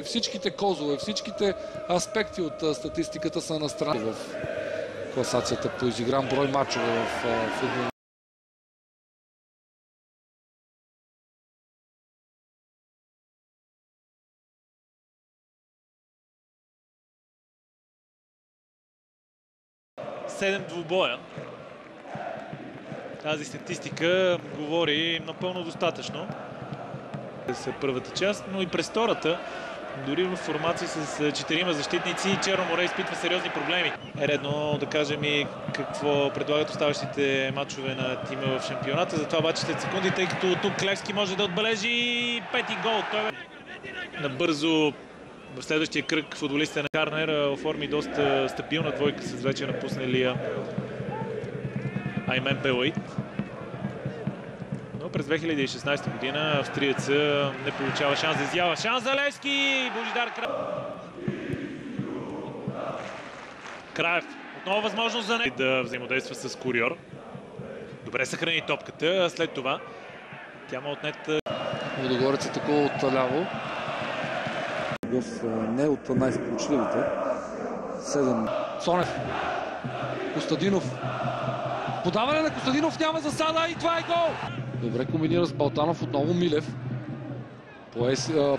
Всичките козове, всичките аспекти от статистиката са на страна в класацията по изигран брой мачове в футбол. Седем двубоя. Тази статистика говори напълно достатъчно. За първата част, но и през втората, дори в формация с четирима защитници, Черно море изпитва сериозни проблеми. Е редно да кажем и какво предлагат оставащите матчове на тима в шампионата. Затова обаче след секунди, тъй като тук Левски може да отбележи пети гол. Той набързо в следващия кръг футболистите на Карнер оформи доста стабилна двойка с вече напусналия Аймен Белаид. Но през 2016 година австриеца не получава шанс за изява. Шанс за Левски! Божидар Краев. Отново възможност за него да взаимодейства с Куриор. Добре съхрани топката. След това тя му отнет. Лудогорец е такова отляво. Не от най-сполучливите. 7. Цонев. Костадинов. Подаване на Костадинов, няма засада и това е гол! Добре комбинира с Балтанов, отново Милев.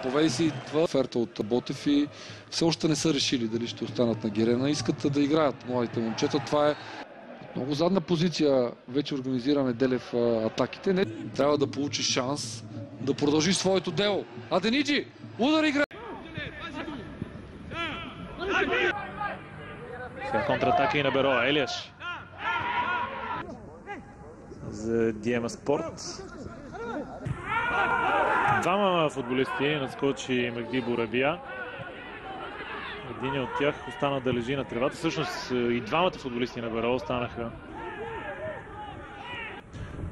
Поведи си това оферта от Ботев и все още не са решили дали ще останат на Герена. Искат да играят младите момчета. Това е много задна позиция. Вече организира Неделев атаките. Не трябва да получи шанс да продължи своето дело. Адениджи! Удар игра! Контратака и на Бероа. Елиаш. За Диема Спорт. Двама футболисти надскочи Мехди Бурабия. Един от тях остана да лежи на тревата. Всъщност и двамата футболисти на Бероа останаха.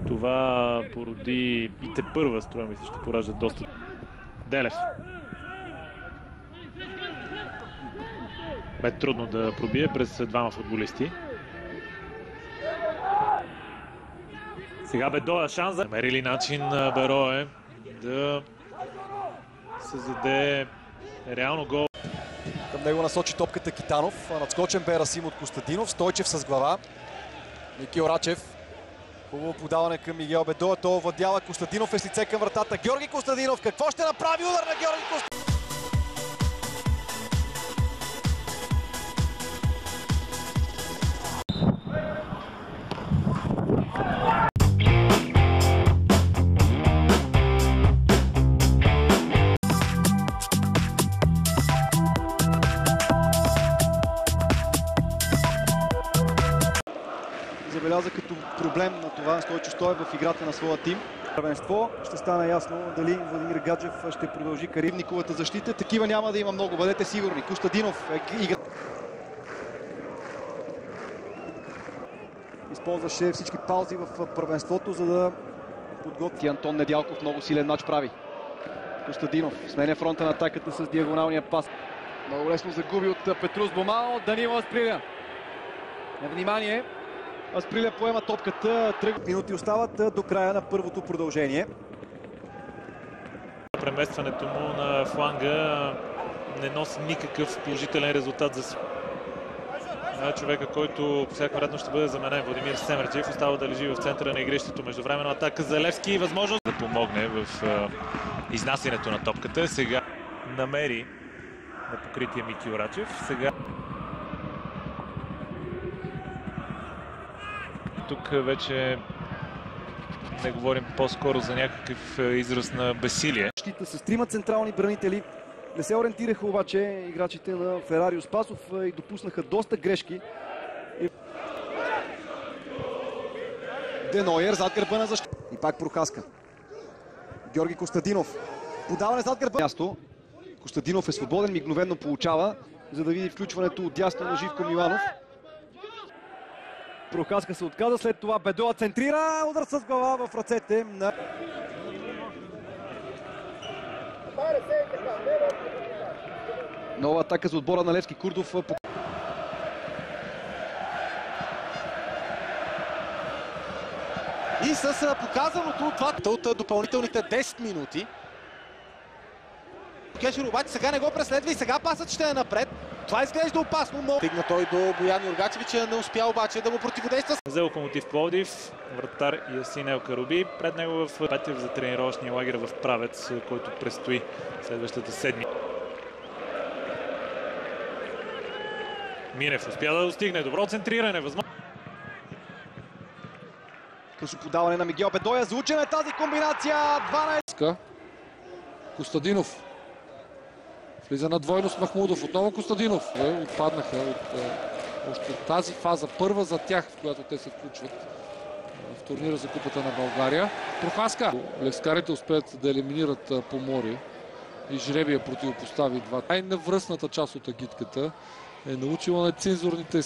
Това породи и тепърва, струва ми се, ще поражда доста. Делев. Бе трудно да пробие през двама футболисти. Сега Бедоя шанс да намерили начин Берое да създаде реално гол. Към него насочи топката Китанов. Надскочен бе Расим от Костадинов. Стойчев с глава. Никил Рачев. Хубаво подаване към Мигел Бедоя. Той овладява. Костадинов е с лице към вратата. Георги Костадинов. Какво ще направи? Удар на Георги Костадинов. Забеляза като проблем на това Стойчо Стоев в играта на своя тим. Първенство ще стане ясно дали Владимир Гаджев ще продължи Карибниковата защита. Такива няма да има много, бъдете сигурни. Костадинов игра. Използваше всички паузи в първенството, за да подготви. Антон Недялков много силен мач прави. Костадинов сменя фронта на атаката с диагоналния пас. Много лесно загуби от Петрус Бомал. Данило Асприля. Внимание! Асприля поема топката. 3 минути остават до края на първото продължение. Преместването му на фланга не носи никакъв положителен резултат за човека, който по всяка вероятност ще бъде заменен. Владимир Семерджиев остава да лежи в центъра на игрището. Междувременно атака за Левски. Възможност да помогне в изнасянето на топката. Сега намери на покрития Микил Рачев. Сега тук вече не говорим по-скоро за някакъв израз на безсилие. С трима централни бранители не се ориентираха обаче играчите на Ферарио Спасов и допуснаха доста грешки. Денойер зад гърба на защита. И пак Прохаска. Георги Костадинов. Подаване зад гърба. Място. Костадинов е свободен, мигновено получава, за да види включването от дясно на Живко Миланов. Прохаска се отказа, след това Бедоя центрира, удар с глава в ръцете на... Нова атака за отбора на Левски. Курдов. И с показаното това от допълнителните 10 минути. Кешер обаче сега не го преследва и сега пасът ще е напред. Това изглежда опасно, но стигна той до Боян Юргачевич, не успя обаче да му противодейства. За Локомотив Пловдив, вратар Ясин Елкаруби, пред него в Петев за тренировъчния лагер в Правец, който предстои следващата седмица. Минев успя да достигне, добро центриране, възможно. Късо подаване на Мигел Бедоя, заучена е тази комбинация, 12. Костадинов. Влиза на двойно с Махмудов. Отново Костадинов. Отпаднаха от още тази фаза. Първа за тях, в която те се включват в турнира за Купата на България. Прохаска. Левскарите успеят да елиминират Поморие и жребия противопостави два. Най-навръсната част от агитката е научила на цензурните.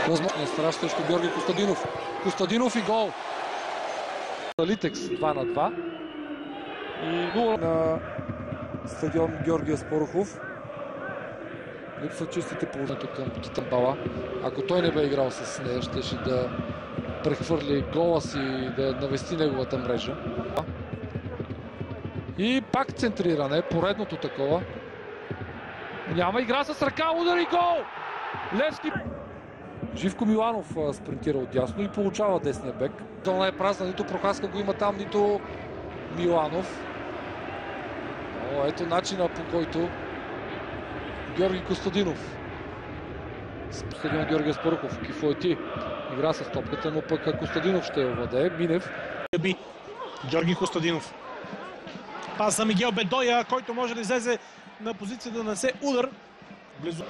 Възможно страш срещу Георги Костадинов. Костадинов и гол. Литекс 2-2 и 0 на стадион Георги Аспарухов. Липсват чистите положението към Титамбала. Ако той не бе играл с нея, щеше да прехвърли гола си и да навести неговата мрежа. И пак центриране, поредното такова. Няма игра с ръка, удар и гол! Левски. Живко Миланов спринтира отдясно и получава десния бек. Зона е празна, нито Прохаска го има там, нито Миланов. О, ето начина, по който Георги Костадинов. Стадион Георги Аспарухов, Кифоети игра с топката, но пък Костадинов ще я владее. Минев. Георги Костадинов. Пас за Мигел Бедоя, който може да излезе на позиция да нанесе удар. Близо.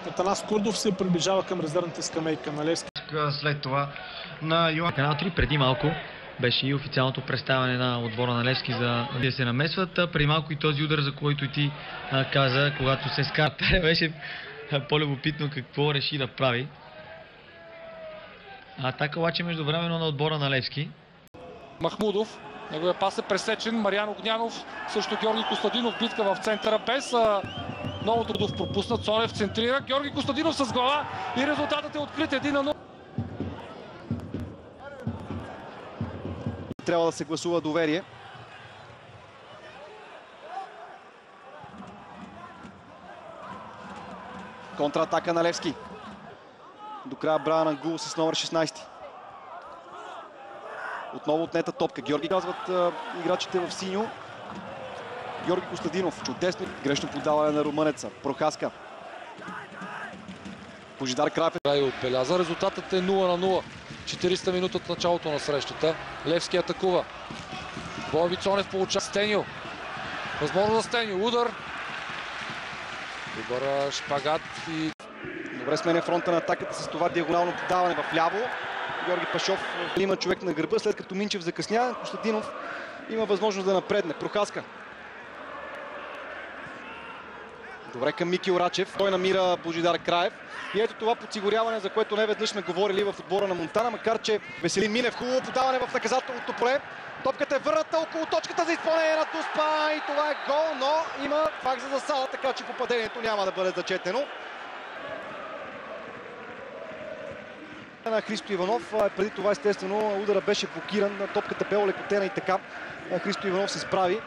Атанас Курдов се приближава към резервната скамейка на Левски. След това на Йоан. Канал 3 преди малко беше и официалното представяне на отбора на Левски за да се намесват. Преди малко и този удар, за който и ти каза, когато се скара. Беше по-любопитно какво реши да прави. Атака обаче междувременно на отбора на Левски. Махмудов. Неговия пас е пресечен. Мариан Огнянов също Георги Костадинов. Битка в центъра без много трудов пропуснат. Цонев центрира. Георги Костадинов с глава и резултатът е открит 1-0. Трябва да се гласува доверие. Контратака на Левски. До края Брайан Ангул с номер 16. Отново отнета топка. Георги казват играчите в синьо. Георги Костадинов. Чудесно. Грешно подаване на румънеца. Прохаска. Божидар Краев И отбеляза. Резултатът е 0-0. 40 минути от началото на срещата. Левски атакува. Бойби Цонев получава Стеню. Възможно за Стеню. Удар. Добър шпагат и... Добре сменя фронта на атаката с това диагонално подаване в ляво. Георги Пашов има човек на гърба, след като Минчев закъсня. Костадинов има възможност да напредне. Прохаска. Добре към Мики Орачев. Той намира Божидар Краев. И ето това подсигуряване, за което не веднъж сме говорили в отбора на Монтана, макар че Веселин Минев хубаво подаване в наказателното поле. Топката е върната около точката за изпълнение на Дуспа и това е гол, но има факт за засада, така че попадението няма да бъде зачетено. На Христо Иванов, преди това естествено удара беше блокиран, топката бе олекотена и така Христо Иванов се справи.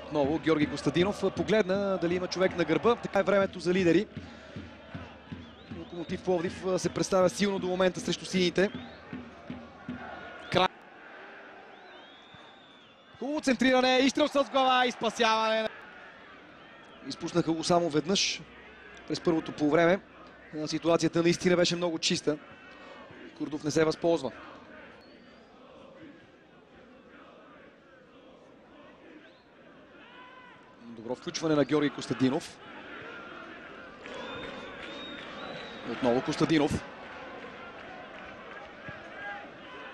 Отново Георги Костадинов погледна дали има човек на гърба, така е времето за лидери. Локомотив Пловдив се представя силно до момента срещу сините. Хубаво центриране, изстрел с глава и спасяване. Изпуснаха го само веднъж през първото полувреме. Ситуацията наистина беше много чиста. Курдов не се възползва. Добро включване на Георги Костадинов. Отново Костадинов.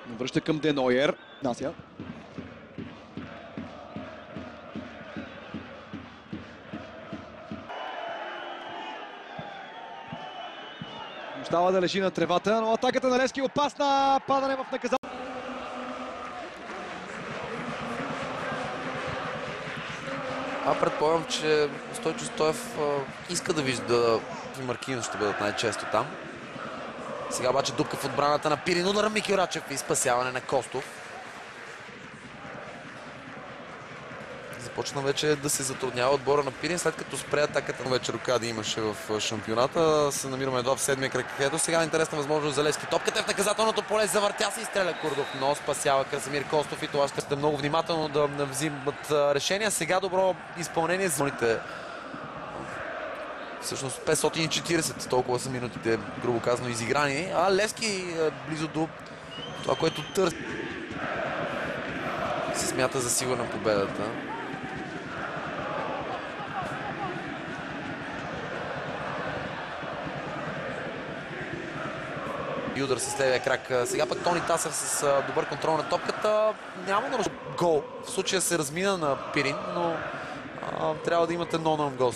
Връща към Денойер. Нася. Остава да лежи на тревата, но атаката на Левски е опасна. Падане в наказание. Предполагам, че Стойчо Стоев иска да вижда Маркинов ще бъдат най-често там. Сега обаче дупка в отбраната на Пирин. Удар на Мики Рачев и спасяване на Костов. Започна вече да се затруднява отбора на Пирин, след като спре атаката. Вече рокади имаше в шампионата. Се намираме едва в седмия кръг. Ето сега интересна възможност за Левски. Топката е в наказателното поле, завъртя се и стреля Курдов, но спасява Красимир Костов и това ще сте много внимателно да взимат решения. Сега добро изпълнение за зоните. Всъщност 540, толкова са минутите, грубо казано, изиграни. А Левски близо до това, което търси. Се смята за сигурна победата. И удар с левия крак. Сега пък Тони Тасев с добър контрол на топката. Няма да гол. В случая се размина на Пирин, но трябва да имате нон гол.